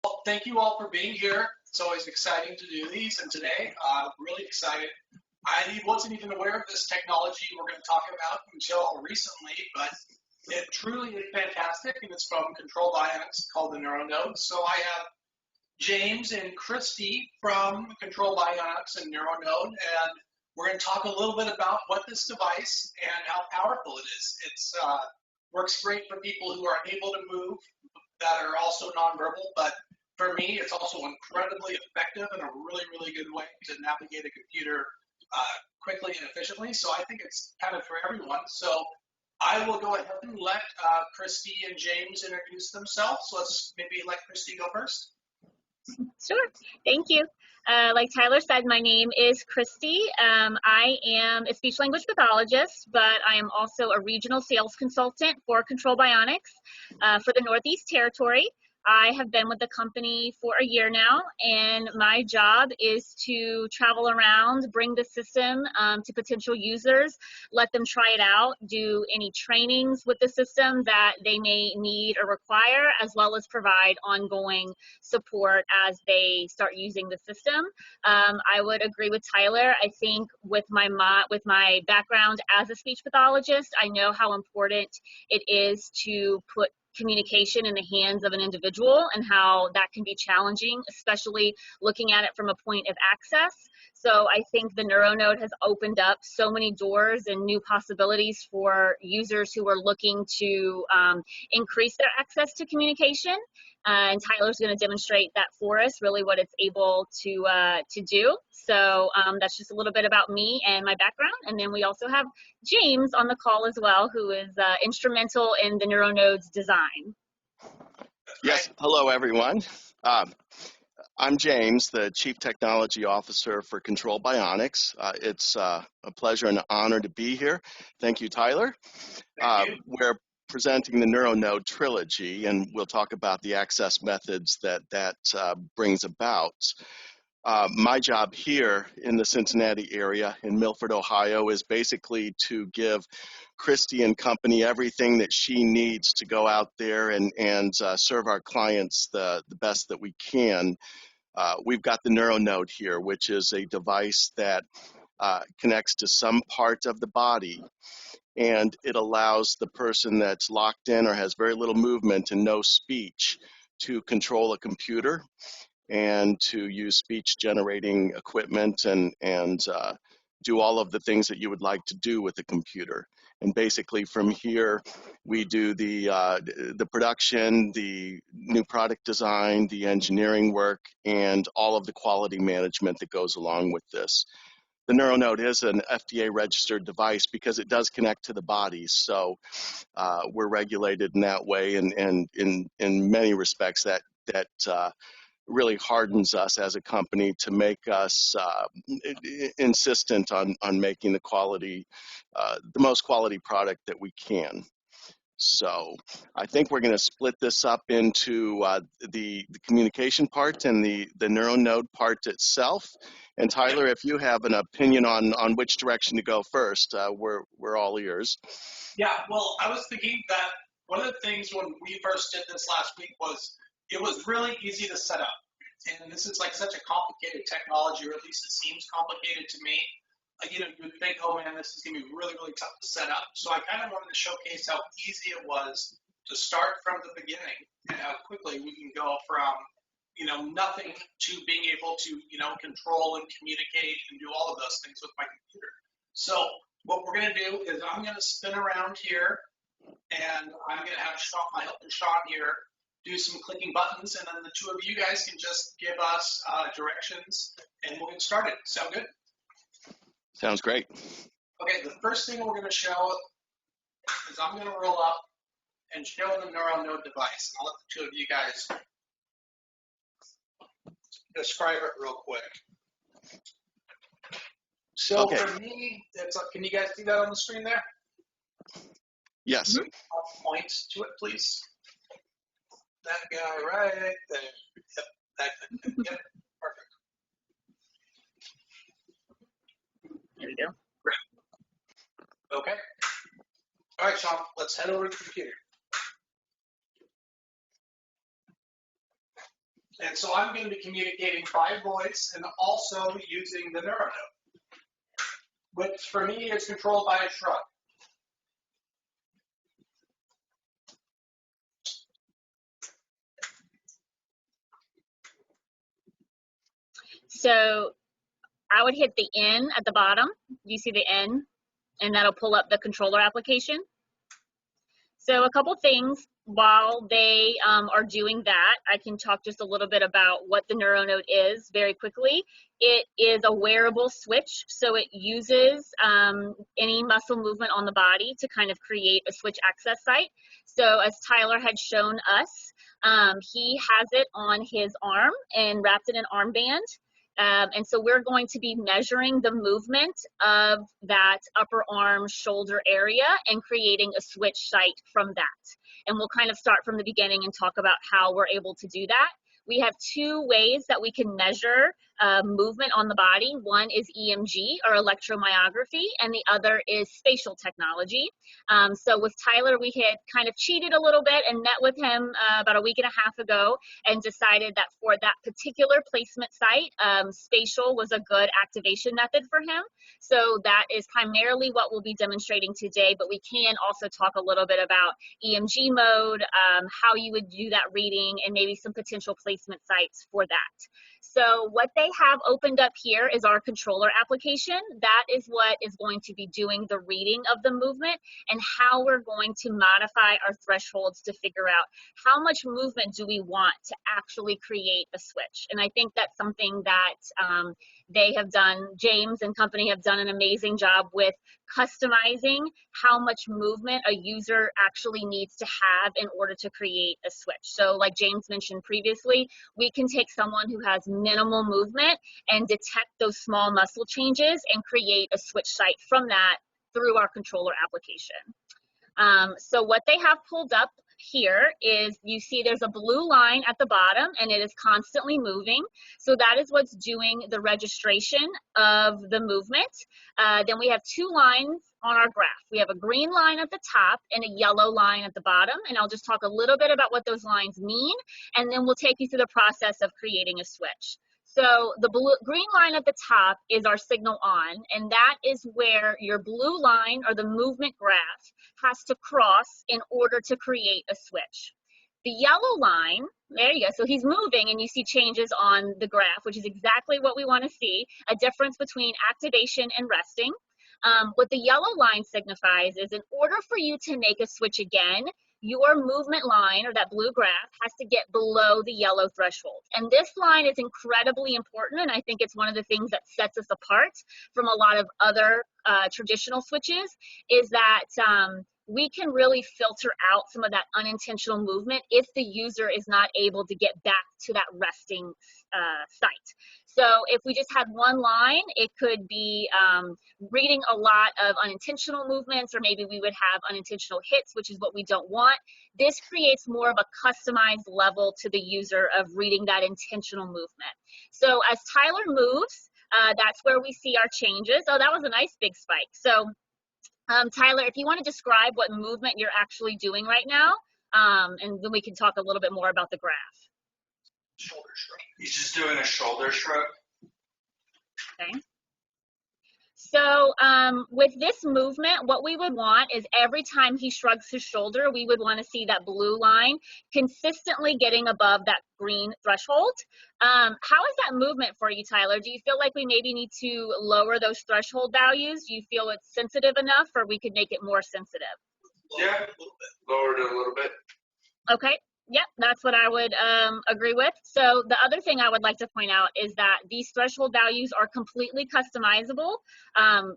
Well, thank you all for being here. It's always exciting to do these, and today I'm really excited. I wasn't even aware of this technology we're going to talk about until recently, but it truly is fantastic, and it's from Control Bionics called the NeuroNode. So I have James and Christy from Control Bionics and NeuroNode, and we're going to talk a little bit about what this device and how powerful it is. It's works great for people who are able to move that are also nonverbal, but for me, it's also incredibly effective and a really, really good way to navigate a computer quickly and efficiently. So I think it's kind of for everyone. So I will go ahead and let Christy and James introduce themselves. So let's maybe let Christy go first. Sure, thank you. Like Tyler said, my name is Christy. I am a speech language pathologist, but I am also a regional sales consultant for Control Bionics for the Northeast Territory. I have been with the company for a year now, and my job is to travel around, bring the system to potential users, let them try it out, do any trainings with the system that they may need or require, as well as provide ongoing support as they start using the system. I would agree with Tyler. I think with my background as a speech pathologist, I know how important it is to put communication in the hands of an individual and how that can be challenging, especially looking at it from a point of access. So I think the NeuroNode has opened up so many doors and new possibilities for users who are looking to increase their access to communication. And Tyler's going to demonstrate that for us, really what it's able to do. So that's just a little bit about me and my background. And then we also have James on the call as well, who is instrumental in the NeuroNode's design. Yes, hello everyone. I'm James, the Chief Technology Officer for Control Bionics. It's a pleasure and an honor to be here. Thank you, Tyler. We're presenting the NeuroNode Trilogy, and we'll talk about the access methods that brings about. My job here in the Cincinnati area in Milford, Ohio, is basically to give Christy and company everything that she needs to go out there and serve our clients the best that we can. We've got the NeuroNode here, which is a device that connects to some part of the body, and it allows the person that's locked in or has very little movement and no speech to control a computer and to use speech generating equipment and do all of the things that you would like to do with a computer. And basically from here, we do the production, the new product design, the engineering work, and all of the quality management that goes along with this. The NeuroNode is an FDA registered device because it does connect to the body. So we're regulated in that way, and in many respects that really hardens us as a company to make us insistent on making the quality, the most quality product that we can. So I think we're going to split this up into the communication part and the NeuroNode part itself. And Tyler, if you have an opinion on which direction to go first, we're all ears. Yeah, well, I was thinking that one of the things when we first did this last week was it was really easy to set up. And this is like such a complicated technology, or at least it seems complicated to me. You would think, oh man, this is going to be really, really tough to set up. So I kind of wanted to showcase how easy it was to start from the beginning and how quickly we can go from, nothing to being able to, control and communicate and do all of those things with my computer. So what we're going to do is I'm going to spin around here, and I'm going to have my helper Sean here do some clicking buttons, and then the two of you guys can just give us directions, and we'll get started. Sound good? Sounds great. Okay, the first thing we're going to show is I'm going to roll up and show the NeuroNode device. I'll let the two of you guys describe it real quick. So okay. For me, can you guys see that on the screen there? Yes. I'll point to it, please. That guy right there. Yep, that guy. Yep, perfect. There we go. Great. Okay. All right, Sean, let's head over to the computer. And so I'm going to be communicating by voice and also using the NeuroNode, which for me is controlled by a shrug. So I would hit the N at the bottom. You see the N, and that'll pull up the controller application. So a couple things while they are doing that, I can talk just a little bit about what the NeuroNode is very quickly. It is a wearable switch, so it uses any muscle movement on the body to kind of create a switch access site. So as Tyler had shown us, he has it on his arm and wrapped it in an armband. And so we're going to be measuring the movement of that upper arm shoulder area and creating a switch site from that. And we'll kind of start from the beginning and talk about how we're able to do that. We have two ways that we can measure movement on the body. One is EMG, or electromyography, and the other is spatial technology. So with Tyler, we had kind of cheated a little bit and met with him about a week and a half ago and decided that for that particular placement site, spatial was a good activation method for him. So that is primarily what we'll be demonstrating today, but we can also talk a little bit about EMG mode, how you would do that reading, and maybe some potential placement sites for that. So what they have opened up here is our controller application. That is what is going to be doing the reading of the movement and how we're going to modify our thresholds to figure out how much movement do we want to actually create a switch. And I think that's something that they have done, James and company have done an amazing job with customizing how much movement a user actually needs to have in order to create a switch. So like James mentioned previously, we can take someone who has minimal movement and detect those small muscle changes and create a switch site from that through our controller application. So what they have pulled up here is, you see there's a blue line at the bottom and it is constantly moving. So that is what's doing the registration of the movement. Then we have two lines on our graph. We have a green line at the top and a yellow line at the bottom. And I'll just talk a little bit about what those lines mean, and then we'll take you through the process of creating a switch. So the green line at the top is our signal on, and that is where your blue line, or the movement graph, has to cross in order to create a switch. The yellow line, there you go, so he's moving and you see changes on the graph, which is exactly what we want to see, a difference between activation and resting. What the yellow line signifies is, in order for you to make a switch again, your movement line, or that blue graph, has to get below the yellow threshold. And this line is incredibly important, and I think it's one of the things that sets us apart from a lot of other traditional switches, is that we can really filter out some of that unintentional movement if the user is not able to get back to that resting site. So if we just had one line, it could be reading a lot of unintentional movements, or maybe we would have unintentional hits, which is what we don't want. This creates more of a customized level to the user of reading that intentional movement. So as Tyler moves, that's where we see our changes. Oh, that was a nice big spike. So Tyler, if you want to describe what movement you're actually doing right now, and then we can talk a little bit more about the graph. Shoulder shrug. He's just doing a shoulder shrug. Okay. So with this movement, what we would want is every time he shrugs his shoulder, we would want to see that blue line consistently getting above that green threshold. How is that movement for you, Tyler? Do you feel like we maybe need to lower those threshold values? Do you feel it's sensitive enough, or we could make it more sensitive? Yeah, lowered it a little bit. Okay. Yep, that's what I would agree with. So the other thing I would like to point out is that these threshold values are completely customizable.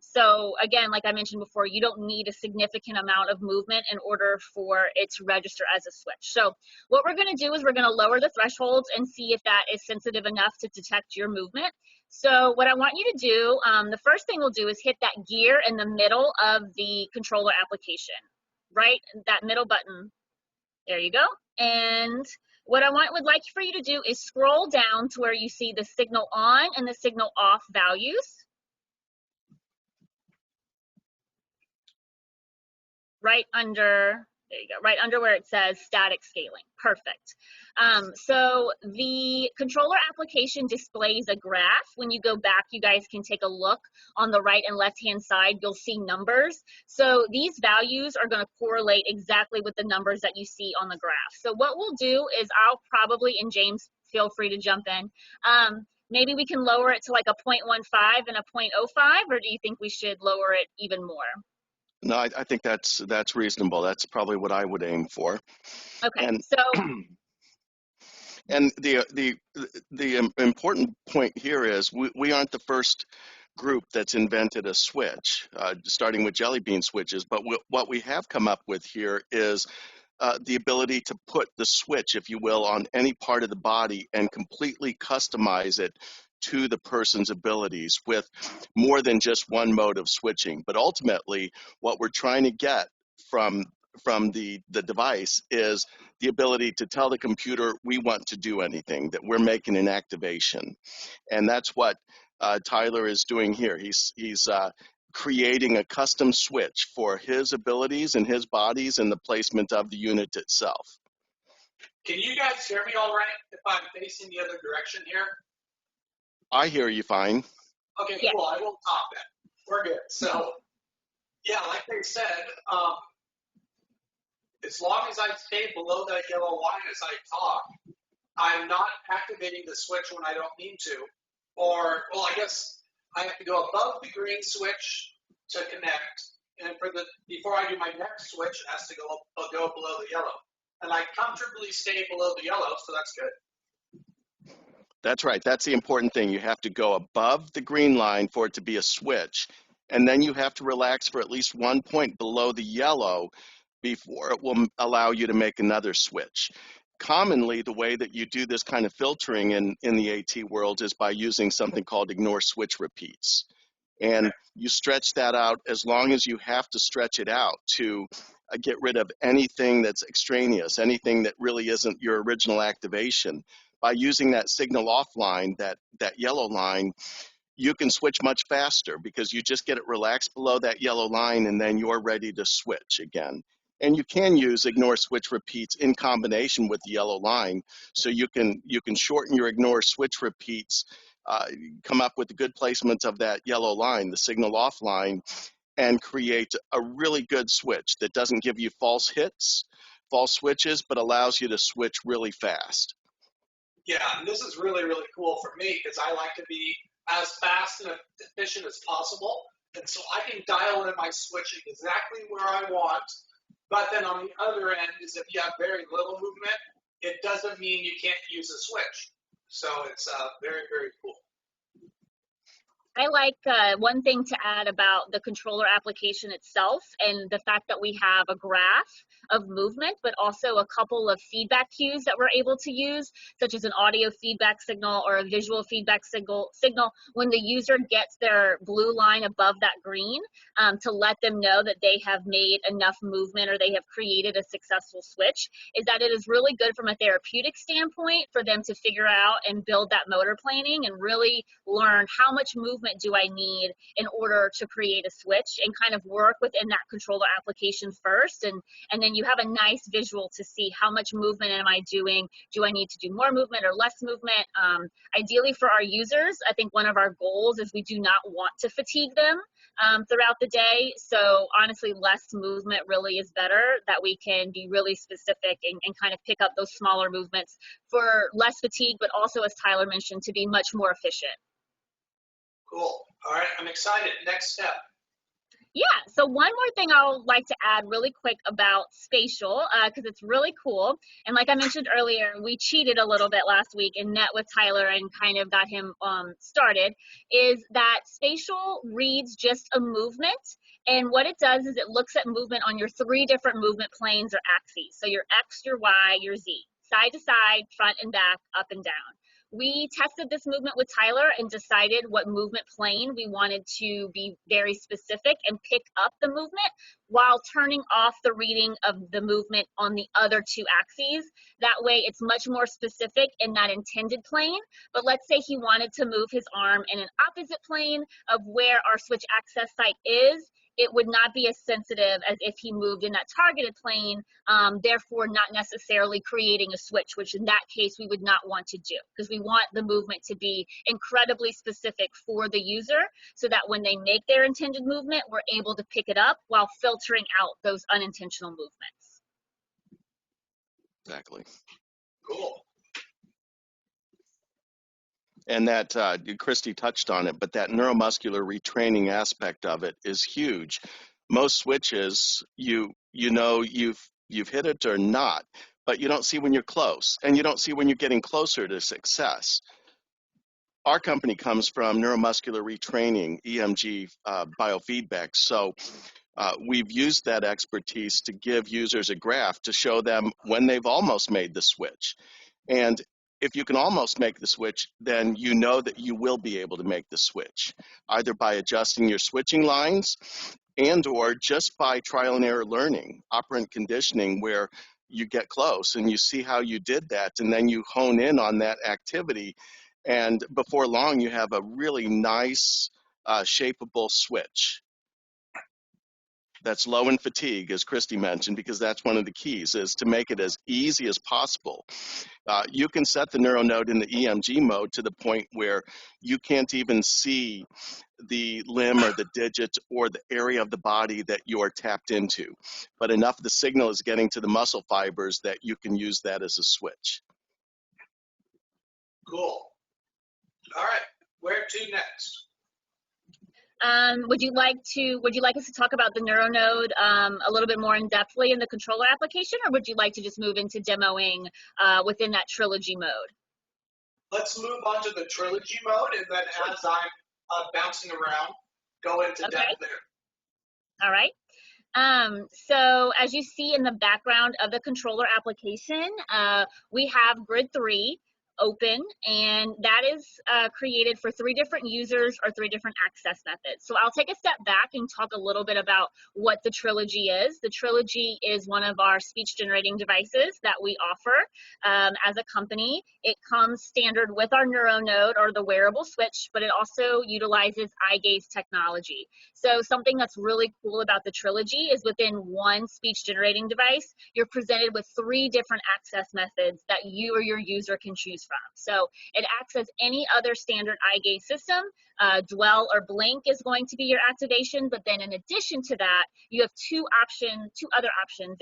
So again, like I mentioned before, you don't need a significant amount of movement in order for it to register as a switch. So what we're going to do is we're going to lower the thresholds and see if that is sensitive enough to detect your movement. So what I want you to do, the first thing we'll do is hit that gear in the middle of the controller application, right? That middle button. There you go. And what I would like for you to do is scroll down to where you see the signal on and the signal off values. Right under, There you go, right under where it says static scaling. Perfect. So the controller application displays a graph. When you go back, you guys can take a look on the right and left hand side, you'll see numbers. So these values are going to correlate exactly with the numbers that you see on the graph. So what we'll do is I'll probably, and James, feel free to jump in, maybe we can lower it to like a 0.15 and a 0.05, or do you think we should lower it even more? No, I think that's reasonable. That's probably what I would aim for. Okay, And so and the important point here is we aren't the first group that's invented a switch, starting with jelly bean switches. But what we have come up with here is the ability to put the switch, if you will, on any part of the body and completely customize it to the person's abilities with more than just one mode of switching. But ultimately, what we're trying to get from the device is the ability to tell the computer we want to do anything, that we're making an activation. And that's what Tyler is doing here. He's creating a custom switch for his abilities and his bodies and the placement of the unit itself. Can you guys hear me all right if I'm facing the other direction here? I hear you fine. Okay, Yeah. cool. I will top it. We're good. So, yeah, like they said, as long as I stay below that yellow line as I talk, I'm not activating the switch when I don't need to. Or, well, I guess I have to go above the green switch to connect. And before I do my next switch, it has to go below the yellow. And I comfortably stay below the yellow, so that's good. That's right. That's the important thing. You have to go above the green line for it to be a switch. And then you have to relax for at least 1 point below the yellow before it will allow you to make another switch. Commonly, the way that you do this kind of filtering in the AT world is by using something called ignore switch repeats. And you stretch that out as long as you have to stretch it out to get rid of anything that's extraneous, anything that really isn't your original activation. By using that signal off line, that yellow line, you can switch much faster because you just get it relaxed below that yellow line and then you're ready to switch again. And you can use ignore switch repeats in combination with the yellow line, so you can shorten your ignore switch repeats, come up with a good placement of that yellow line, the signal off line, and create a really good switch that doesn't give you false hits, false switches, but allows you to switch really fast. Yeah, and this is really, really cool for me because I like to be as fast and efficient as possible. And so I can dial in my switching exactly where I want. But then on the other end is if you have very little movement, it doesn't mean you can't use a switch. So it's very, very cool. I like one thing to add about the controller application itself and the fact that we have a graph of movement, but also a couple of feedback cues that we're able to use, such as an audio feedback signal or a visual feedback signal when the user gets their blue line above that green, to let them know that they have made enough movement or they have created a successful switch, is that it is really good from a therapeutic standpoint for them to figure out and build that motor planning and really learn how much movement do I need in order to create a switch, and kind of work within that controller application first, and then you have a nice visual to see how much movement am I doing. Do I need to do more movement or less movement? Ideally for our users, I think one of our goals is we do not want to fatigue them throughout the day. So honestly, less movement really is better, that we can be really specific and kind of pick up those smaller movements for less fatigue, but also, as Tyler mentioned, to be much more efficient. Cool. All right, I'm excited. Next step. Yeah, so one more thing I would like to add really quick about Spatial, because it's really cool. And like I mentioned earlier, we cheated a little bit last week and met with Tyler and kind of got him started, is that Spatial reads just a movement. And what it does is it looks at movement on your 3 different movement planes or axes. So your X, your Y, your Z, side to side, front and back, up and down. We tested this movement with Tyler and decided what movement plane we wanted to be very specific and pick up the movement while turning off the reading of the movement on the other 2 axes. That way it's much more specific in that intended plane. But let's say he wanted to move his arm in an opposite plane of where our switch access site is. it would not be as sensitive as if he moved in that targeted plane, therefore not necessarily creating a switch, which in that case we would not want to do, because we want the movement to be incredibly specific for the user so that when they make their intended movement, we're able to pick it up while filtering out those unintentional movements. Exactly. Cool. And that Christy touched on it, but that neuromuscular retraining aspect of it is huge. Most switches, you know you've hit it or not, but you don't see when you're close, and you don't see when you're getting closer to success. Our company comes from neuromuscular retraining, EMG biofeedback. So we've used that expertise to give users a graph to show them when they've almost made the switch. And if you can almost make the switch, then you know that you will be able to make the switch, either by adjusting your switching lines and or just by trial and error learning, operant conditioning, where you get close and you see how you did that, and then you hone in on that activity. And before long, you have a really nice, shapeable switch that's low in fatigue, as Christy mentioned, because that's one of the keys, is to make it as easy as possible. You can set the NeuroNode in the EMG mode to the point where you can't even see the limb or the digit or the area of the body that you are tapped into, but enough of the signal is getting to the muscle fibers that you can use that as a switch. Cool. All right, where to next? Would you like us to talk about the NeuroNode a little bit more in depthly in the controller application, or would you like to just move into demoing within that Trilogy mode? Let's move on to the Trilogy mode, and then as I'm bouncing around, go into depth there. All right. So as you see in the background of the controller application, we have grid 3 open, and that is created for 3 different users or 3 different access methods. So I'll take a step back and talk a little bit about what the Trilogy is. The Trilogy is one of our speech generating devices that we offer as a company. It comes standard with our NeuroNode, or the wearable switch, but it also utilizes eye gaze technology. So something that's really cool about the Trilogy is within one speech generating device, you're presented with 3 different access methods that you or your user can choose from. So it acts as any other standard eye gaze system. Dwell or blink is going to be your activation, but then in addition to that, you have two other options,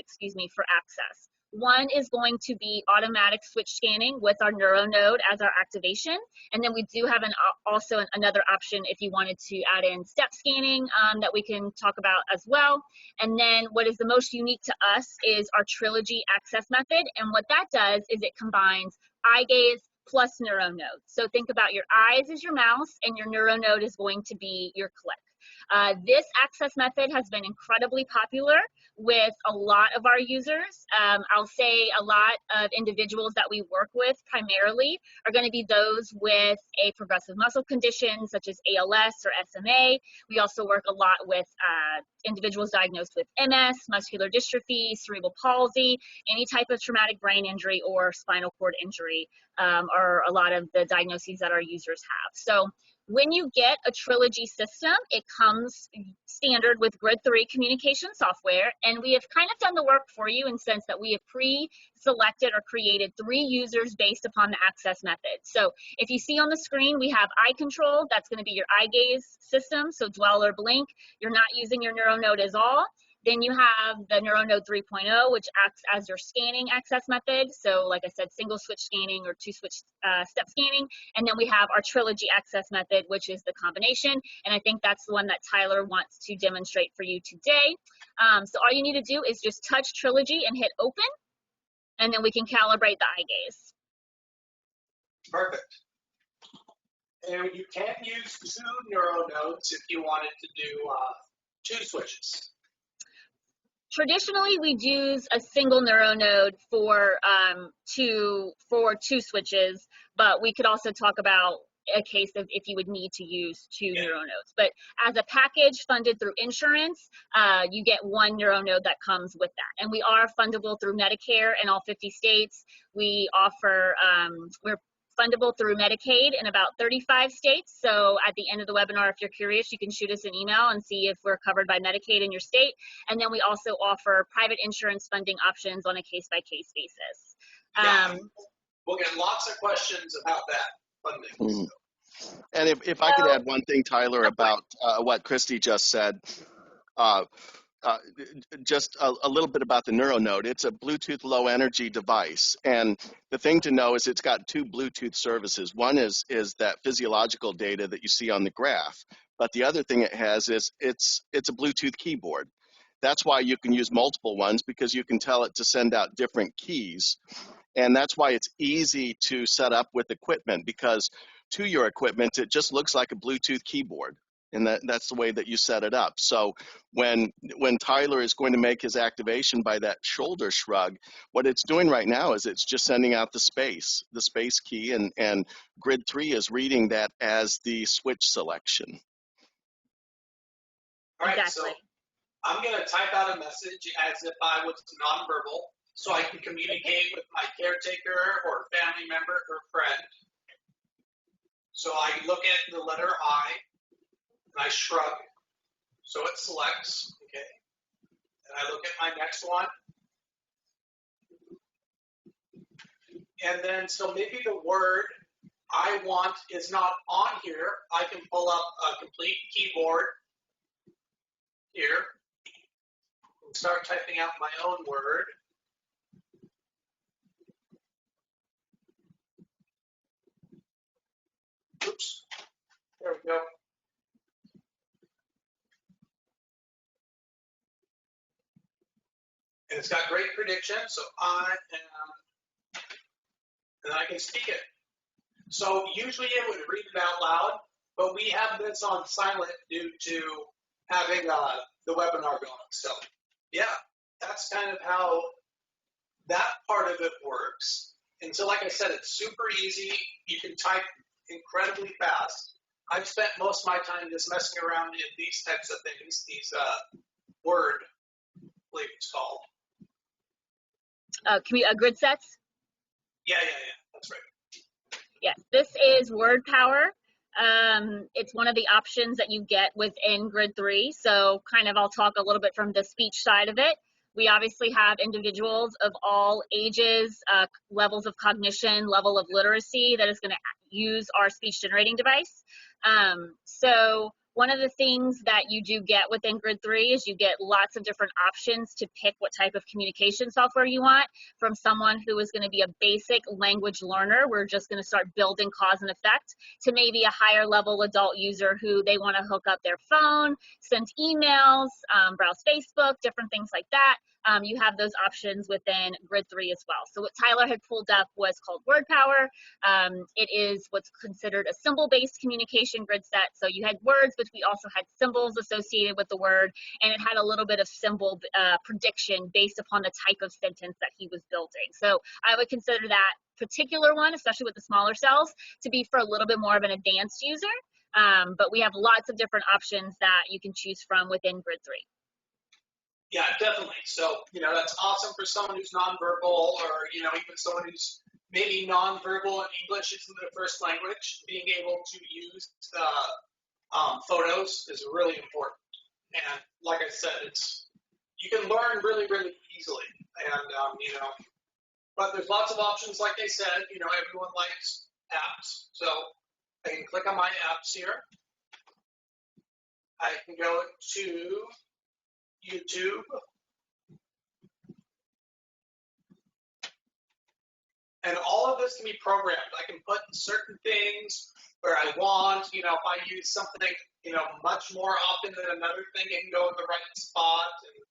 for access. One is going to be automatic switch scanning with our NeuroNode as our activation, and then we do have also another option if you wanted to add in step scanning that we can talk about as well. And then what is the most unique to us is our Trilogy access method, and what that does is it combines eye gaze plus NeuroNode. So think about your eyes as your mouse, and your NeuroNode is going to be your click. This access method has been incredibly popular with a lot of our users. I'll say a lot of individuals that we work with primarily are going to be those with a progressive muscle condition such as ALS or SMA. We also work a lot with individuals diagnosed with MS, muscular dystrophy, cerebral palsy, any type of traumatic brain injury or spinal cord injury are a lot of the diagnoses that our users have. So when you get a Trilogy system, it comes standard with Grid 3 communication software, and we have kind of done the work for you in the sense that we have pre-selected or created 3 users based upon the access method. So if you see on the screen, we have eye control. That's going to be your eye gaze system, so dwell or blink. You're not using your NeuroNode at all. Then you have the NeuroNode 3.0, which acts as your scanning access method. So like I said, single switch scanning or 2 switch step scanning. And then we have our Trilogy access method, which is the combination. And I think that's the one that Tyler wants to demonstrate for you today. So all you need to do is just touch Trilogy and hit open, and then we can calibrate the eye gaze. Perfect. And you can use 2 NeuroNodes if you wanted to do 2 switches. Traditionally, we'd use a single NeuroNode for 2 switches, but we could also talk about a case of if you would need to use 2 NeuroNodes. But as a package funded through insurance, you get 1 NeuroNode that comes with that. And we are fundable through Medicare in all 50 states. We offer, we're fundable through Medicaid in about 35 states. So at the end of the webinar, if you're curious, you can shoot us an email and see if we're covered by Medicaid in your state. And then we also offer private insurance funding options on a case-by-case basis. Yeah, we'll get lots of questions about that funding. Mhm. And if I could add one thing, Tyler, about what Christy just said, uh, just a little bit about the NeuroNode. It's a Bluetooth low energy device. And the thing to know is it's got two Bluetooth services. One is that physiological data that you see on the graph. But the other thing it has is it's a Bluetooth keyboard. That's why you can use multiple ones, because you can tell it to send out different keys. And that's why it's easy to set up with equipment, because to your equipment, it just looks like a Bluetooth keyboard. And that's the way that you set it up. So when Tyler is going to make his activation by that shoulder shrug, what it's doing right now is it's just sending out the space key, and grid 3 is reading that as the switch selection. All right, Exactly. so I'm going to type out a message as if I was nonverbal, so I can communicate with my caretaker or family member or friend. So I look at the letter I, and I shrug, so it selects, okay? And I look at my next one. And then, so maybe the word I want is not on here. I can pull up a complete keyboard here and start typing out my own word. Oops, there we go. And it's got great prediction, so I am, and I can speak it. So usually it would read it out loud, but we have this on silent due to having the webinar going. So yeah, that's kind of how that part of it works. And so like I said, it's super easy. You can type incredibly fast. I've spent most of my time just messing around in these types of things, these word, I believe it's called. Grid sets? Yeah, that's right. Yes, this is word power. It's one of the options that you get within Grid 3. So kind of I'll talk a little bit from the speech side of it. We obviously have individuals of all ages, levels of cognition, level of literacy that is going to use our speech generating device. So one of the things that you do get within Grid 3 is you get lots of different options to pick what type of communication software you want, from someone who is going to be a basic language learner. We're just going to start building cause and effect, to maybe a higher level adult user who they want to hook up their phone, send emails, browse Facebook, different things like that. You have those options within Grid 3 as well. So what Tyler had pulled up was called Word Power. It is what's considered a symbol-based communication grid set. So you had words, but we also had symbols associated with the word, and it had a little bit of symbol prediction based upon the type of sentence that he was building. So I would consider that particular one, especially with the smaller cells, to be for a little bit more of an advanced user. But we have lots of different options that you can choose from within Grid 3. Yeah, definitely. So, that's awesome for someone who's nonverbal, or, even someone who's maybe nonverbal and English isn't their first language. Being able to use photos is really important. And like I said, you can learn really, really easily. And, but there's lots of options. Like they said, everyone likes apps. So I can click on my apps here. I can go to YouTube. And all of this can be programmed. I can put certain things where I want, if I use something, much more often than another thing, it can go in the right spot and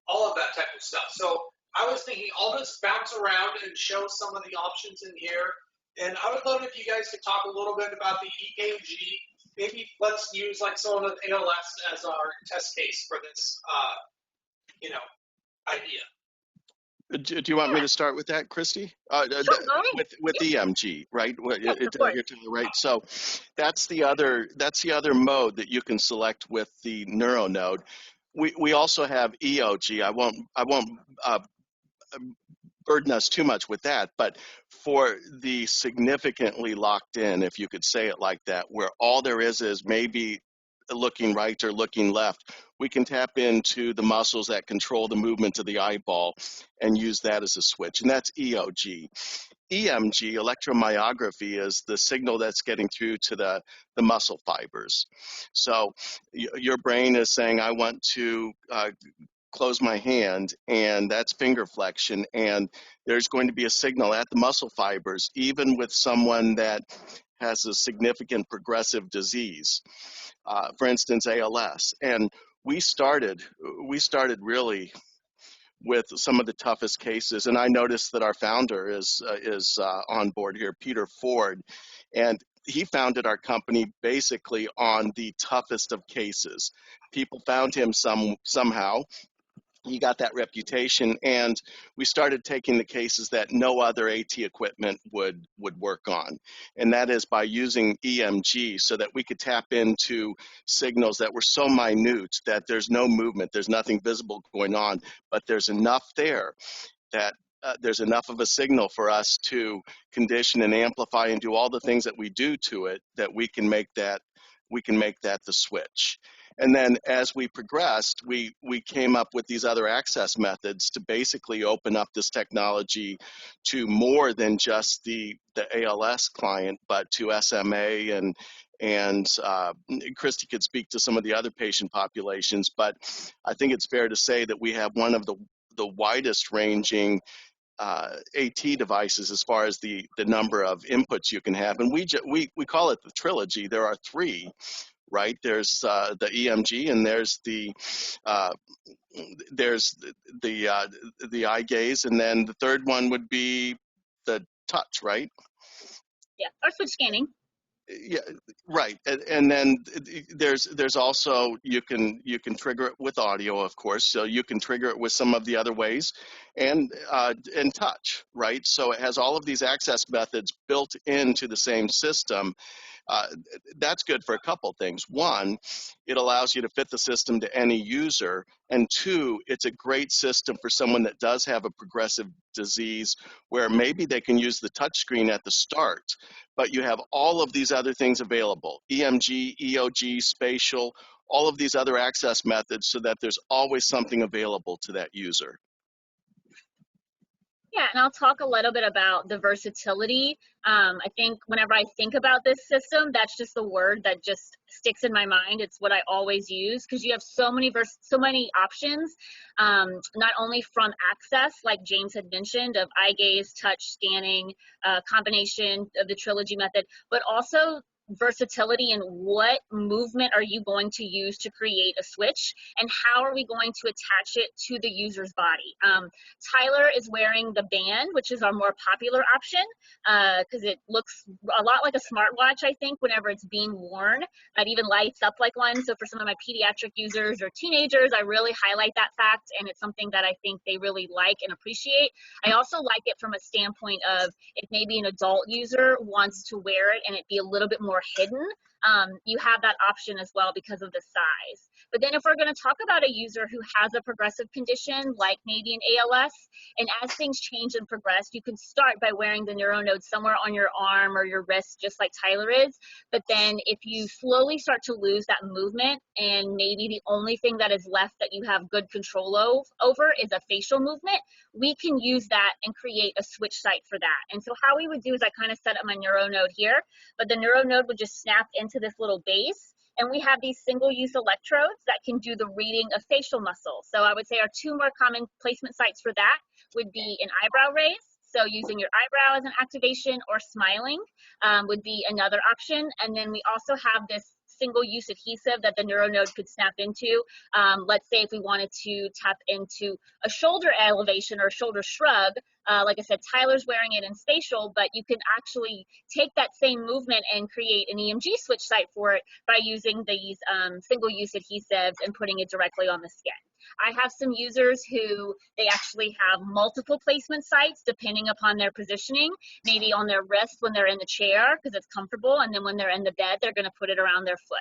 all of that type of stuff. So I was thinking I'll just bounce around and show some of the options in here. And I would love if you guys could talk a little bit about the EKG. Maybe let's use like some of the ALS as our test case for this, idea. Do you want me to start with that, Christy? Sure, go ahead. With EMG, right? Yes, of course. You're to the right. So that's the other mode that you can select with the NeuroNode. We also have EOG. I won't burden us too much with that. But for the significantly locked in, if you could say it like that, where all there is maybe looking right or looking left, we can tap into the muscles that control the movement of the eyeball and use that as a switch. And that's EOG. EMG, electromyography, is the signal that's getting through to the muscle fibers. So your brain is saying, I want to close my hand, and that's finger flexion, and there's going to be a signal at the muscle fibers, even with someone that has a significant progressive disease, for instance, ALS. And we started really with some of the toughest cases, and I noticed that our founder is on board here, Peter Ford, and he founded our company basically on the toughest of cases. People found him somehow. He got that reputation, and we started taking the cases that no other AT equipment would work on, and that is by using EMG, so that we could tap into signals that were so minute that there's no movement, there's nothing visible going on, but there's enough there that there's enough of a signal for us to condition and amplify and do all the things that we do to it, that we can make that the switch. And then as we progressed, we came up with these other access methods to basically open up this technology to more than just the ALS client, but to SMA and Christy could speak to some of the other patient populations. But I think it's fair to say that we have one of the widest ranging AT devices as far as the number of inputs you can have. And we call it the Trilogy. There are three, right? There's the EMG, and there's the eye gaze, and then the third one would be the touch, right? Yeah, or switch scanning. Yeah, right. And then there's also, you can trigger it with audio, of course. So you can trigger it with some of the other ways, and touch, right? So it has all of these access methods built into the same system. That's good for a couple things. One, it allows you to fit the system to any user, and two, it's a great system for someone that does have a progressive disease where maybe they can use the touch screen at the start, but you have all of these other things available: EMG, EOG, Spatial, all of these other access methods, so that there's always something available to that user. Yeah, and I'll talk a little bit about the versatility. I think whenever I think about this system, that's just the word that just sticks in my mind. It's what I always use, because you have so many options, not only from access, like James had mentioned, of eye gaze, touch, scanning, combination of the Trilogy method, but also versatility in what movement are you going to use to create a switch, and how are we going to attach it to the user's body. Tyler is wearing the band, which is our more popular option, because it looks a lot like a smartwatch, I think, whenever it's being worn. It even lights up like one. So for some of my pediatric users or teenagers, I really highlight that fact, and it's something that I think they really like and appreciate. I also like it from a standpoint of, if maybe an adult user wants to wear it and it be a little bit more hidden, you have that option as well because of the size. But then if we're going to talk about a user who has a progressive condition, like maybe an ALS, and as things change and progress, you can start by wearing the NeuroNode somewhere on your arm or your wrist, just like Tyler is. But then if you slowly start to lose that movement, and maybe the only thing that is left that you have good control over is a facial movement, we can use that and create a switch site for that. And so how we would do is, I kind of set up my NeuroNode here, but the NeuroNode would just snap into this little base, and we have these single-use electrodes that can do the reading of facial muscle. So I would say our two more common placement sites for that would be an eyebrow raise. So using your eyebrow as an activation, or smiling would be another option. And then we also have this single-use adhesive that the NeuroNode could snap into. Let's say if we wanted to tap into a shoulder elevation or a shoulder shrug, like I said, Tyler's wearing it in Spatial, but you can actually take that same movement and create an EMG switch site for it by using these single-use adhesives and putting it directly on the skin. I have some users who they actually have multiple placement sites depending upon their positioning, maybe on their wrist when they're in the chair because it's comfortable, and then when they're in the bed, they're going to put it around their foot.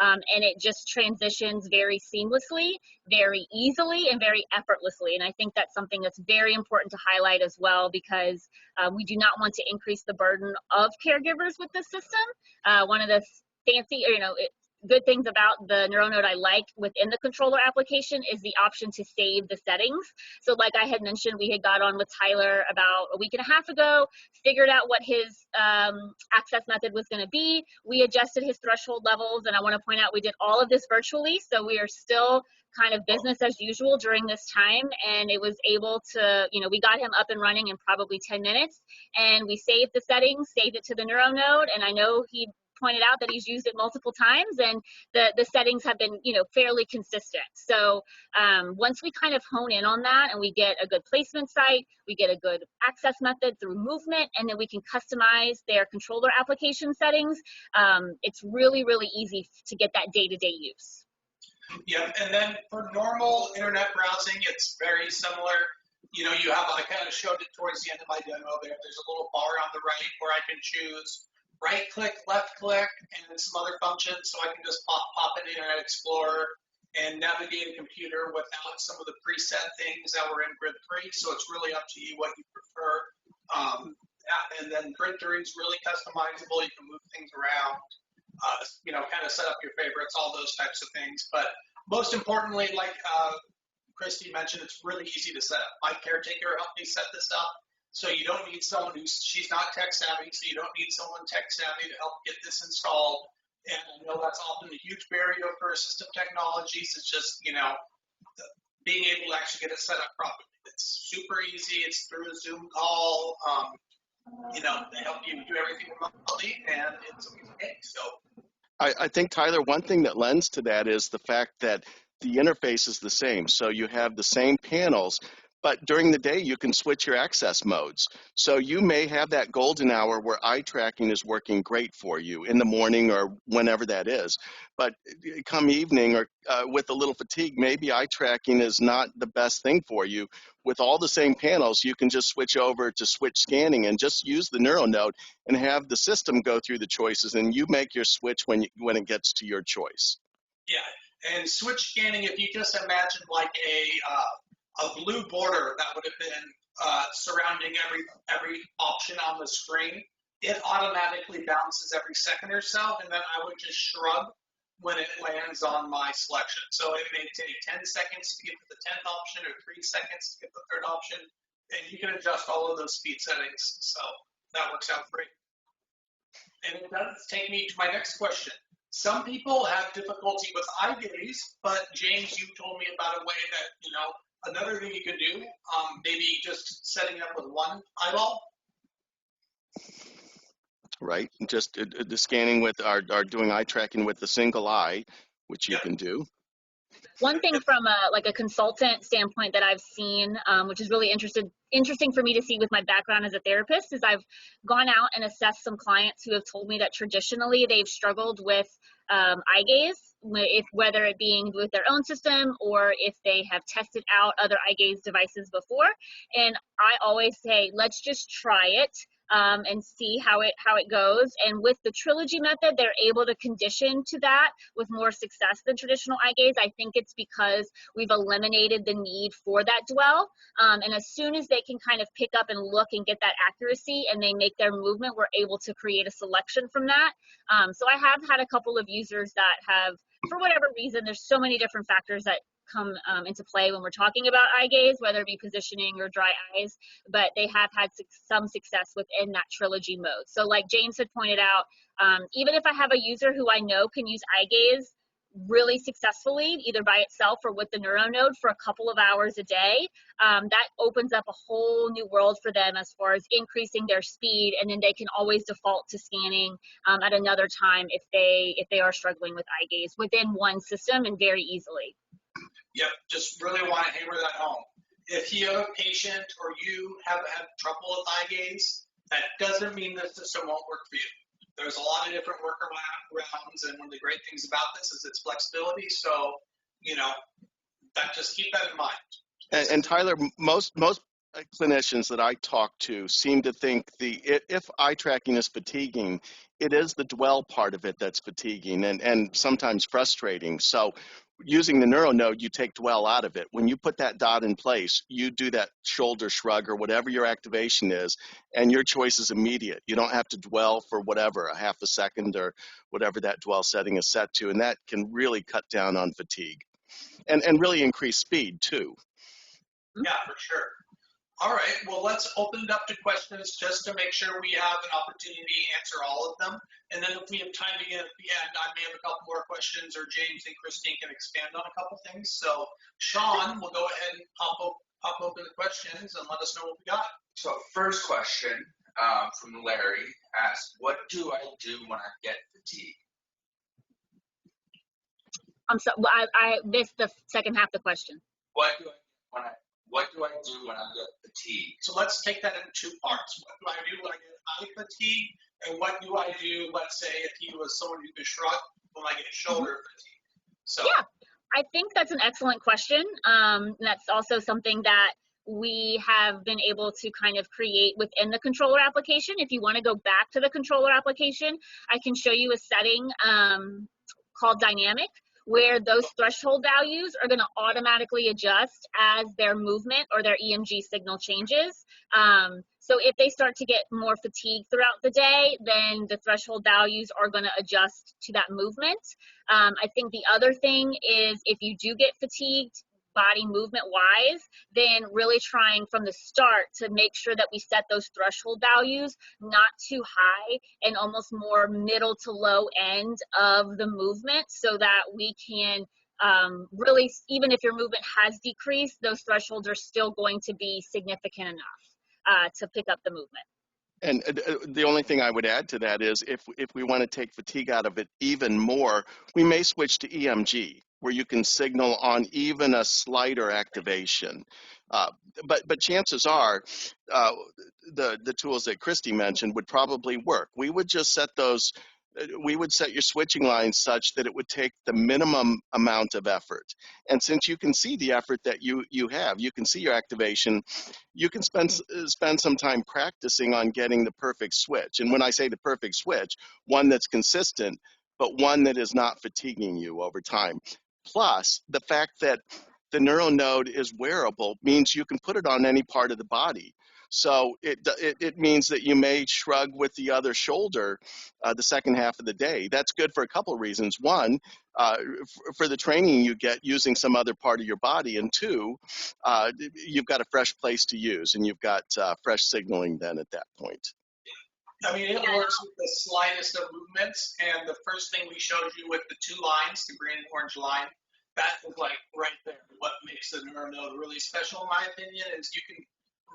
And it just transitions very seamlessly, very easily, and very effortlessly. And I think that's something that's very important to highlight as well, because we do not want to increase the burden of caregivers with this system. One of the fancy, good things about the NeuroNode I like within the controller application is the option to save the settings. So like I had mentioned, we had got on with Tyler about a week and a half ago, figured out what his access method was going to be. We adjusted his threshold levels, and I want to point out we did all of this virtually, so we are still kind of business as usual during this time, and it was able to, we got him up and running in probably 10 minutes, and we saved the settings, saved it to the NeuroNode, and I know he pointed out that he's used it multiple times, and the settings have been, fairly consistent. So once we kind of hone in on that and we get a good placement site, we get a good access method through movement, and then we can customize their controller application settings, it's really, really easy to get that day-to-day use. Yeah, and then for normal internet browsing, it's very similar. You have, I kind of showed it towards the end of my demo there. There's a little bar on the right where I can choose right click, left click, and some other functions. So I can just pop in Internet Explorer and navigate a computer without some of the preset things that were in Grid 3. So it's really up to you what you prefer. And then Grid 3 is really customizable. You can move things around, kind of set up your favorites, all those types of things. But most importantly, like Christy mentioned, it's really easy to set up. My caretaker helped me set this up. So you don't need someone she's not tech savvy, so you don't need someone tech savvy to help get this installed. And I know that's often a huge barrier for assistive technologies. It's just, being able to actually get it set up properly. It's super easy. It's through a Zoom call. They help you do everything remotely, and it's okay. So I think, Tyler, one thing that lends to that is the fact that the interface is the same. So you have the same panels, but during the day, you can switch your access modes. So you may have that golden hour where eye tracking is working great for you in the morning or whenever that is. But come evening or with a little fatigue, maybe eye tracking is not the best thing for you. With all the same panels, you can just switch over to switch scanning and just use the NeuroNode and have the system go through the choices, and you make your switch when it gets to your choice. Yeah, and switch scanning, if you just imagine like a blue border that would have been surrounding every option on the screen, it automatically bounces every second or so, and then I would just shrug when it lands on my selection. So it may take 10 seconds to get to the 10th option or 3 seconds to get the third option, and you can adjust all of those speed settings. So that works out great. And it does take me to my next question. Some people have difficulty with eye gaze, but James, you told me about a way that, another thing you can do, maybe just setting up with one eyeball. Right, just the scanning with doing eye tracking with the single eye, which you can do. One thing from a consultant standpoint that I've seen, which is really interesting for me to see with my background as a therapist, is I've gone out and assessed some clients who have told me that traditionally they've struggled with eye gaze, whether it being with their own system or if they have tested out other eye gaze devices before. And I always say, let's just try it. And see how it goes. And with the Trilogy method, they're able to condition to that with more success than traditional eye gaze. I think it's because we've eliminated the need for that dwell. And as soon as they can kind of pick up and look and get that accuracy and they make their movement, we're able to create a selection from that. So I have had a couple of users that have, for whatever reason, there's so many different factors that come into play when we're talking about eye gaze, whether it be positioning or dry eyes, but they have had some success within that Trilogy mode. So like James had pointed out, even if I have a user who I know can use eye gaze really successfully, either by itself or with the NeuroNode for a couple of hours a day, that opens up a whole new world for them as far as increasing their speed, and then they can always default to scanning at another time if they are struggling with eye gaze within one system and very easily. Yep, just really want to hammer that home. If you have a patient or you have had trouble with eye gaze, that doesn't mean the system won't work for you. There's a lot of different workarounds, and one of the great things about this is its flexibility. So, Just keep that in mind. And Tyler, most clinicians that I talk to seem to think if eye tracking is fatiguing, it is the dwell part of it that's fatiguing and sometimes frustrating. So using the NeuroNode, you take dwell out of it. When you put that dot in place, you do that shoulder shrug or whatever your activation is, and your choice is immediate. You don't have to dwell for whatever, a half a second or whatever that dwell setting is set to, and that can really cut down on fatigue and really increase speed too. Yeah, for sure. All right, well, let's open it up to questions just to make sure we have an opportunity to answer all of them. And then if we have time to get at the end, I may have a couple more questions, or James and Christine can expand on a couple things. So Sean, we'll go ahead and pop open the questions and let us know what we got. So first question from Larry asked, what do I do when I get fatigue? I'm so I missed the second half of the question. What do I do when I get fatigue? So let's take that in two parts. What do I do when I get eye fatigue? And what do I do, let's say, if he was someone who could shrug, when I get shoulder fatigue? So yeah, I think that's an excellent question. That's also something that we have been able to kind of create within the controller application. If you want to go back to the controller application, I can show you a setting called dynamic, where those threshold values are going to automatically adjust as their movement or their EMG signal changes. So if they start to get more fatigue throughout the day, then the threshold values are going to adjust to that movement. I think the other thing is, if you do get fatigued body movement wise, then really trying from the start to make sure that we set those threshold values not too high and almost more middle to low end of the movement, so that we can really, even if your movement has decreased, those thresholds are still going to be significant enough to pick up the movement. And the only thing I would add to that is, if we want to take fatigue out of it even more, we may switch to EMG, where you can signal on even a slighter activation. But chances are the tools that Christy mentioned would probably work. We would just set those, we would set your switching lines such that it would take the minimum amount of effort. And since you can see the effort that you have, you can see your activation, you can spend some time practicing on getting the perfect switch. And when I say the perfect switch, one that's consistent, but one that is not fatiguing you over time. Plus, the fact that the NeuroNode is wearable means you can put it on any part of the body. So it means that you may shrug with the other shoulder the second half of the day. That's good for a couple of reasons. One, for the training you get using some other part of your body. And two, you've got a fresh place to use, and you've got fresh signaling then at that point. I mean, it works with the slightest of movements, and the first thing we showed you with the two lines, the green and orange line, that was like right there. What makes the NeuroNode really special, in my opinion, is you can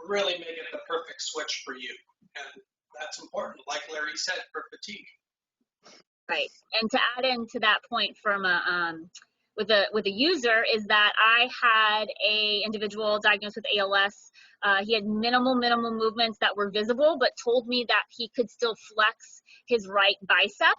really make it the perfect switch for you, and that's important, like Larry said, for fatigue. Right, and to add into that point from with a user is that I had a individual diagnosed with ALS. He had minimal movements that were visible, but told me that he could still flex his right bicep.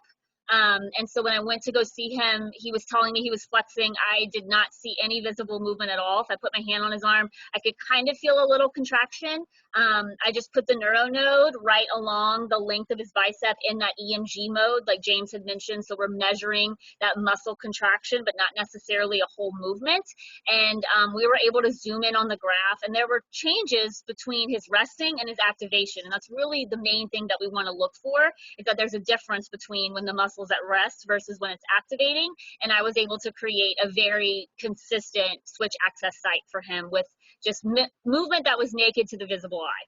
And so when I went to go see him, he was telling me he was flexing. I did not see any visible movement at all. If I put my hand on his arm, I could kind of feel a little contraction. I just put the NeuroNode right along the length of his bicep in that EMG mode, like James had mentioned. So we're measuring that muscle contraction, but not necessarily a whole movement. And we were able to zoom in on the graph, and there were changes between his resting and his activation. And that's really the main thing that we want to look for, is that there's a difference between when the muscle's at rest versus when it's activating. And I was able to create a very consistent switch access site for him with just movement that was naked to the visible eye.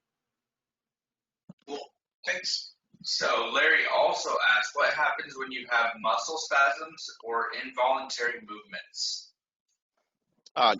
Cool. Thanks. So Larry also asked, what happens when you have muscle spasms or involuntary movements?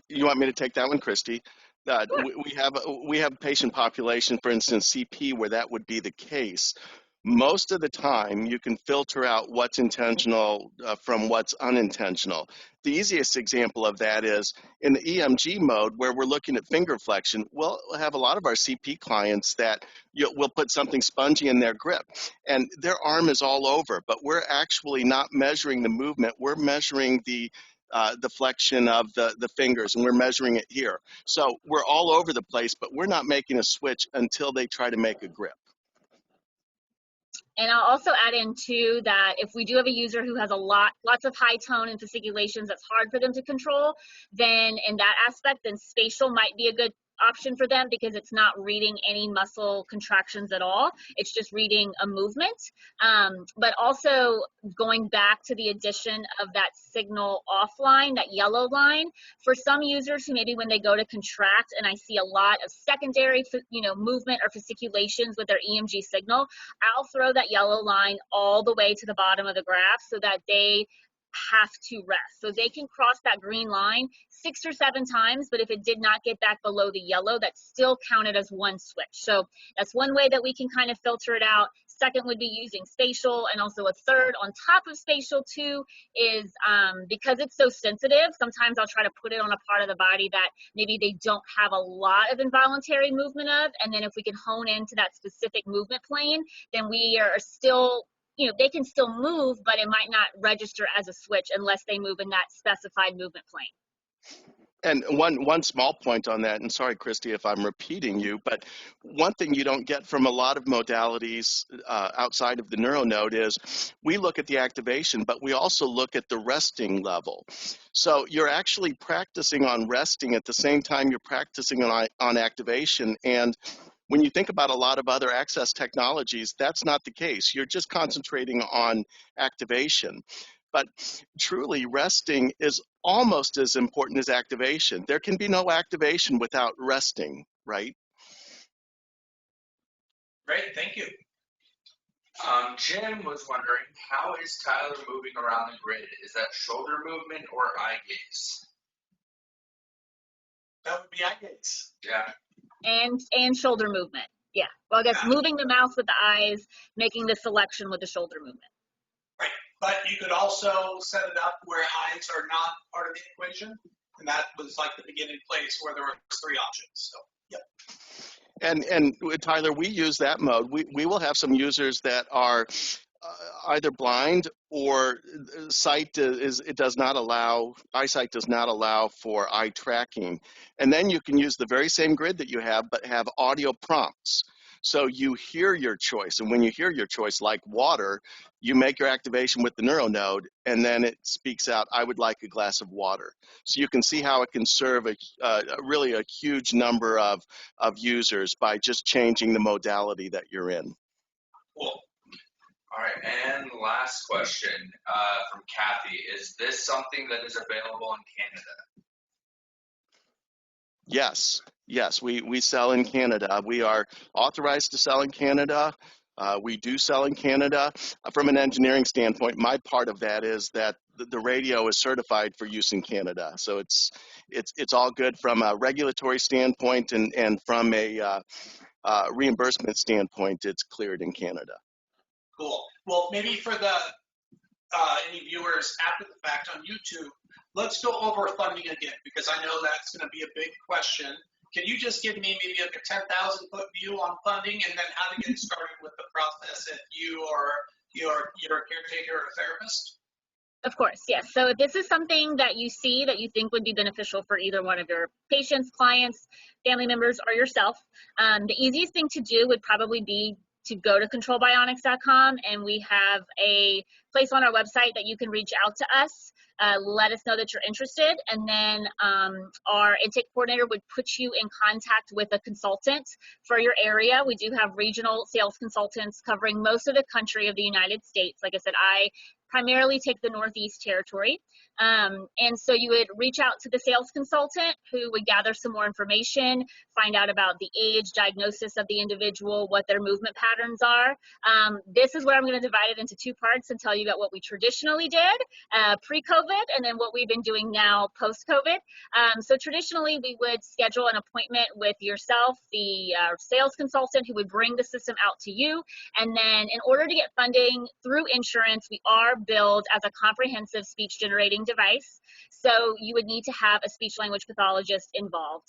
You want me to take that one, Christy? We have a patient population, for instance, CP, where that would be the case. Most of the time, you can filter out what's intentional from what's unintentional. The easiest example of that is in the EMG mode, where we're looking at finger flexion. We'll have a lot of our CP clients that we'll put something spongy in their grip, and their arm is all over, but we're actually not measuring the movement. We're measuring the the flexion of the fingers, and we're measuring it here. So we're all over the place, but we're not making a switch until they try to make a grip. And I'll also add in too that if we do have a user who has lots of high tone and fasciculations that's hard for them to control, then in that aspect, then spatial might be a good option for them because it's not reading any muscle contractions at all. It's just reading a movement. But also going back to the addition of that signal offline, that yellow line, for some users who maybe when they go to contract and I see a lot of secondary, movement or fasciculations with their EMG signal, I'll throw that yellow line all the way to the bottom of the graph so that they have to rest. So they can cross that green line 6 or 7 times, but if it did not get back below the yellow, that's still counted as one switch. So that's one way that we can kind of filter it out. Second would be using spatial, and also a third on top of spatial too is because it's so sensitive, sometimes I'll try to put it on a part of the body that maybe they don't have a lot of involuntary movement of, and then if we can hone into that specific movement plane, then we are still, they can still move, but it might not register as a switch unless they move in that specified movement plane. And one small point on that, and sorry, Christy, if I'm repeating you, but one thing you don't get from a lot of modalities outside of the NeuroNode is we look at the activation, but we also look at the resting level. So you're actually practicing on resting at the same time you're practicing on activation. And when you think about a lot of other access technologies, that's not the case. You're just concentrating on activation. But truly, resting is almost as important as activation. There can be no activation without resting, right? Great, thank you. Jim was wondering, how is Tyler moving around the grid? Is that shoulder movement or eye gaze? That would be eye gaze. Yeah. And shoulder movement. Yeah. Well, I guess moving the mouth with the eyes, making the selection with the shoulder movement. Right. But you could also set it up where eyes are not part of the equation. And that was like the beginning place where there were 3 options. So, yep. And Tyler, we use that mode. We will have some users that are either blind or eyesight does not allow for eye tracking. And then you can use the very same grid that you have, but have audio prompts. So you hear your choice, and when you hear your choice, like water, you make your activation with the NeuroNode, and then it speaks out, I would like a glass of water. So you can see how it can serve really a huge number of users by just changing the modality that you're in. Cool. All right, and last question from Kathy. Is this something that is available in Canada? Yes, we sell in Canada. We are authorized to sell in Canada. We do sell in Canada. From an engineering standpoint, my part of that is that the radio is certified for use in Canada. So it's all good from a regulatory standpoint, and from a reimbursement standpoint, it's cleared in Canada. Cool. Well, maybe for the any viewers after the fact on YouTube, let's go over funding again, because I know that's going to be a big question. Can you just give me maybe like a 10,000-foot view on funding, and then how to get started with the process if you or you're a caretaker or a therapist? Of course, yes. So if this is something that you see that you think would be beneficial for either one of your patients, clients, family members, or yourself, the easiest thing to do would probably be to go to controlbionics.com, and we have a place on our website that you can reach out to us. Let us know that you're interested, and then our intake coordinator would put you in contact with a consultant for your area. We do have regional sales consultants covering most of the country of the United States. Like I said, I primarily take the Northeast territory. And so you would reach out to the sales consultant who would gather some more information, find out about the age, diagnosis of the individual, what their movement patterns are. This is where I'm going to divide it into 2 parts and tell you about what we traditionally did pre-COVID, and then what we've been doing now post-COVID. So traditionally, we would schedule an appointment with yourself, the sales consultant, who would bring the system out to you. And then in order to get funding through insurance, we are billed as a comprehensive speech generating device. So you would need to have a speech language pathologist involved.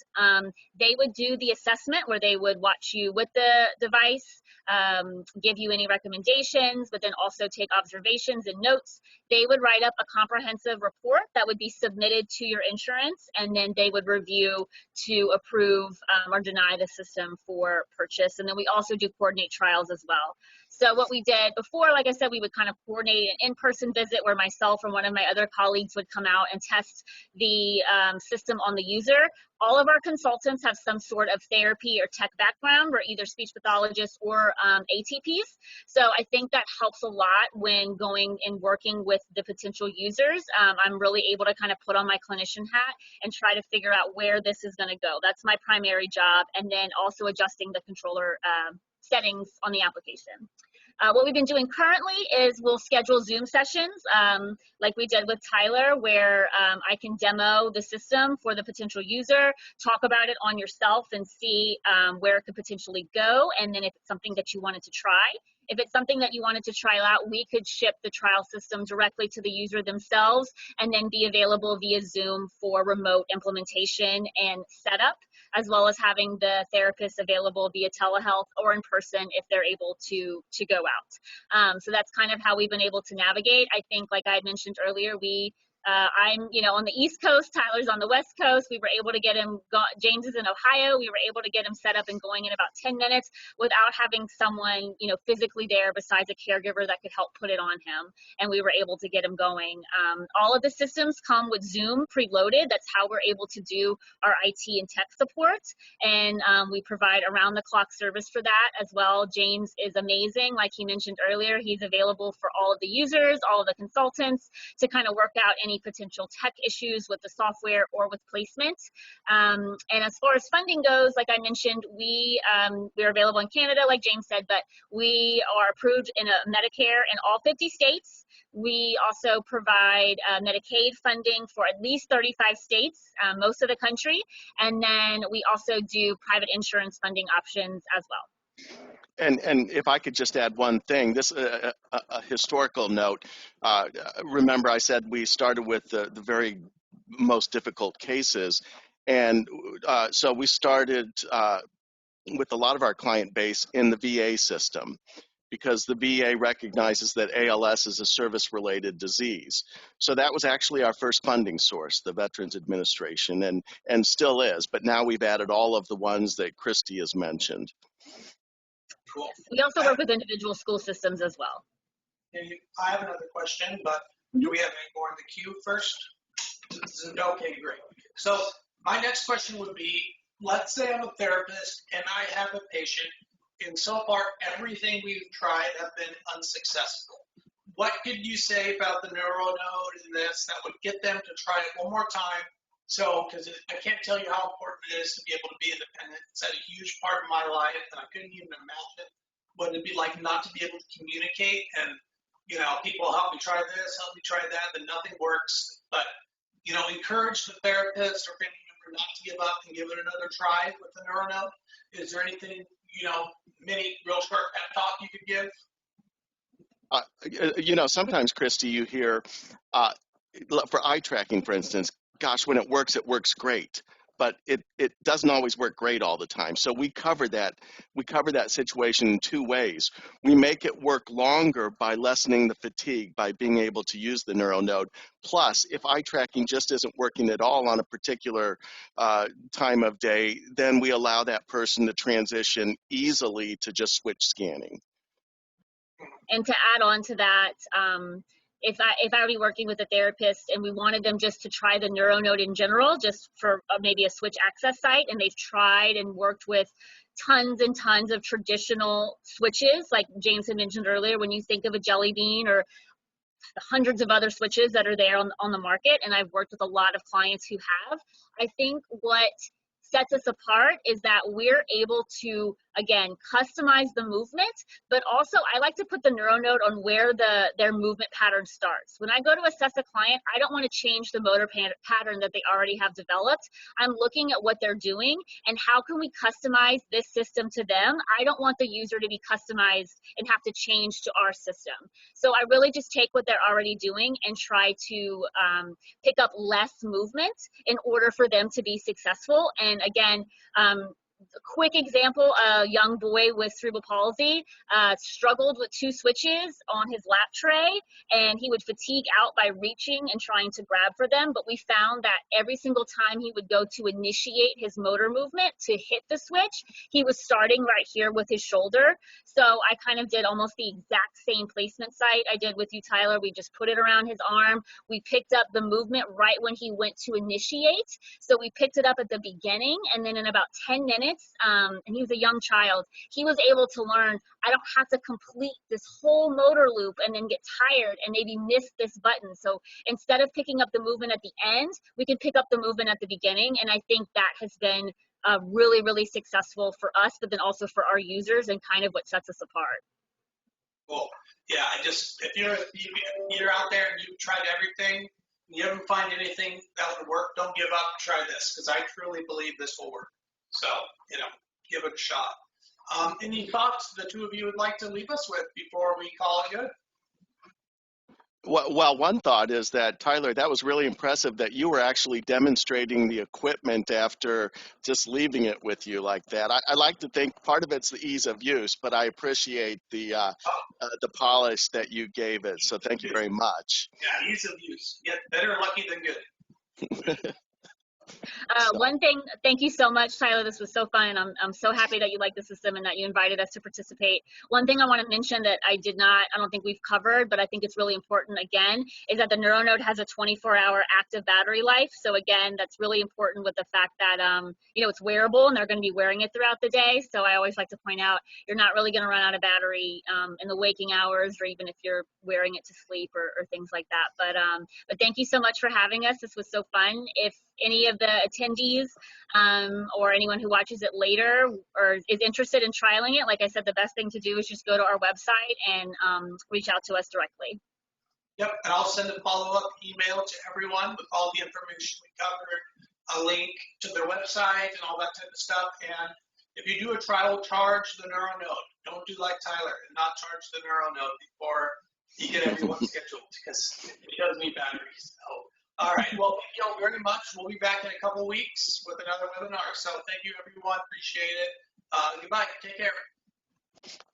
They would do the assessment where they would watch you with the device, give you any recommendations, but then also take observations and notes. They would write up a comprehensive report that would be submitted to your insurance, and then they would review to approve or deny the system for purchase. And then we also do coordinate trials as well. So what we did before, like I said, we would kind of coordinate an in-person visit where myself or one of my other colleagues would come out and test the system on the user. All of our consultants have some sort of therapy or tech background. We're either speech pathologists or ATPs. So I think that helps a lot when going and working with the potential users. I'm really able to kind of put on my clinician hat and try to figure out where this is going to go. That's my primary job. And then also adjusting the controller settings on the application. What we've been doing currently is we'll schedule Zoom sessions like we did with Tyler, where I can demo the system for the potential user, talk about it on yourself and see where it could potentially go, and then if it's something that you wanted to try. If it's something that you wanted to try out, we could ship the trial system directly to the user themselves and then be available via Zoom for remote implementation and setup, as well as having the therapist available via telehealth or in person if they're able to go out. So that's kind of how we've been able to navigate. I think, like I had mentioned earlier, I'm, on the East Coast, Tyler's on the West Coast. We were able to get him, James is in Ohio. We were able to get him set up and going in about 10 minutes without having someone, physically there besides a caregiver that could help put it on him. And we were able to get him going. All of the systems come with Zoom preloaded. That's how we're able to do our IT and tech support. And we provide around the clock service for that as well. James is amazing. Like he mentioned earlier, he's available for all of the users, all of the consultants to kind of work out any potential tech issues with the software or with placement. And as far as funding goes, like I mentioned, we're available in Canada, like James said, but we are approved in Medicare in all 50 states. We also provide Medicaid funding for at least 35 states, most of the country. And then we also do private insurance funding options as well. And if I could just add one thing, this a historical note. Remember, I said we started with the very most difficult cases, and so we started with a lot of our client base in the VA system, because the VA recognizes that ALS is a service-related disease. So that was actually our first funding source, the Veterans Administration, and still is. But now we've added all of the ones that Christy has mentioned. Cool. We also work with individual school systems as well. I have another question, but do we have any more in the queue first? Okay, great. So my next question would be, let's say I'm a therapist and I have a patient, and so far everything we've tried have been unsuccessful. What could you say about the NeuroNode and this that would get them to try it one more time? So, because I can't tell you how important it is to be able to be independent. It's had a huge part of my life, and I couldn't even imagine what it'd be like not to be able to communicate. And, people help me try this, help me try that, but nothing works. But, encourage the therapist or family member not to give up and give it another try with the NeuroNode. Is there anything, mini real short pep talk you could give? Sometimes, Christy, you hear, for eye tracking, for instance, gosh, when it works great. But it doesn't always work great all the time. So we cover that situation in two ways. We make it work longer by lessening the fatigue, by being able to use the NeuroNode. Plus, if eye tracking just isn't working at all on a particular time of day, then we allow that person to transition easily to just switch scanning. And to add on to that, if I were be working with a therapist and we wanted them just to try the NeuroNode in general, just for maybe a switch access site, and they've tried and worked with tons and tons of traditional switches, like James had mentioned earlier, when you think of a Jelly Bean or the hundreds of other switches that are there on the market, and I've worked with a lot of clients who have, I think what sets us apart is that we're able to again, customize the movement, but also I like to put the NeuroNode on where their movement pattern starts. When I go to assess a client, I don't want to change the motor pattern that they already have developed. I'm looking at what they're doing and how can we customize this system to them. I don't want the user to be customized and have to change to our system. So I really just take what they're already doing and try to pick up less movement in order for them to be successful. And again, a quick example, a young boy with cerebral palsy struggled with 2 switches on his lap tray, and he would fatigue out by reaching and trying to grab for them. But we found that every single time he would go to initiate his motor movement to hit the switch, he was starting right here with his shoulder. So I kind of did almost the exact same placement site I did with you, Tyler. We just put it around his arm. We picked up the movement right when he went to initiate. So we picked it up at the beginning, and then in about 10 minutes, and he was a young child, he was able to learn, I don't have to complete this whole motor loop and then get tired and maybe miss this button. So instead of picking up the movement at the end, we can pick up the movement at the beginning. And I think that has been really, really successful for us, but then also for our users and kind of what sets us apart. Cool. Yeah, if you're out there and you've tried everything, and you haven't find anything that would work, don't give up, try this, because I truly believe this will work. So, give it a shot. Any thoughts the two of you would like to leave us with before we call it good? Well, one thought is that, Tyler, that was really impressive that you were actually demonstrating the equipment after just leaving it with you like that. I like to think part of it's the ease of use, but I appreciate the polish that you gave it. So thank you very much. Yeah, ease of use. Yeah, better lucky than good. One thing, thank you so much, Tyler. This was so fun. I'm so happy that you like the system and that you invited us to participate. One thing I want to mention that I don't think we've covered, but I think it's really important again, is that the NeuroNode has a 24-hour active battery life. So again, that's really important with the fact that, it's wearable and they're going to be wearing it throughout the day. So I always like to point out, you're not really going to run out of battery in the waking hours or even if you're wearing it to sleep or things like that. But thank you so much for having us. This was so fun. If any of the attendees or anyone who watches it later or is interested in trialing it, like I said, the best thing to do is just go to our website and reach out to us directly. Yep, and I'll send a follow-up email to everyone with all the information we covered, a link to their website and all that type of stuff. And if you do a trial, charge the NeuroNode. Don't do like Tyler and not charge the NeuroNode before you get everyone scheduled because it does need batteries. So, all right, well, thank you all very much. We'll be back in a couple weeks with another webinar. So thank you, everyone. Appreciate it. Goodbye. Take care.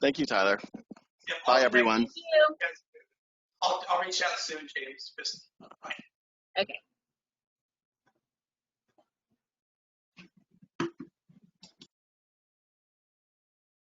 Thank you, Tyler. Yep, Bye, everyone. Thank you. I'll reach out soon, James. Bye. Okay.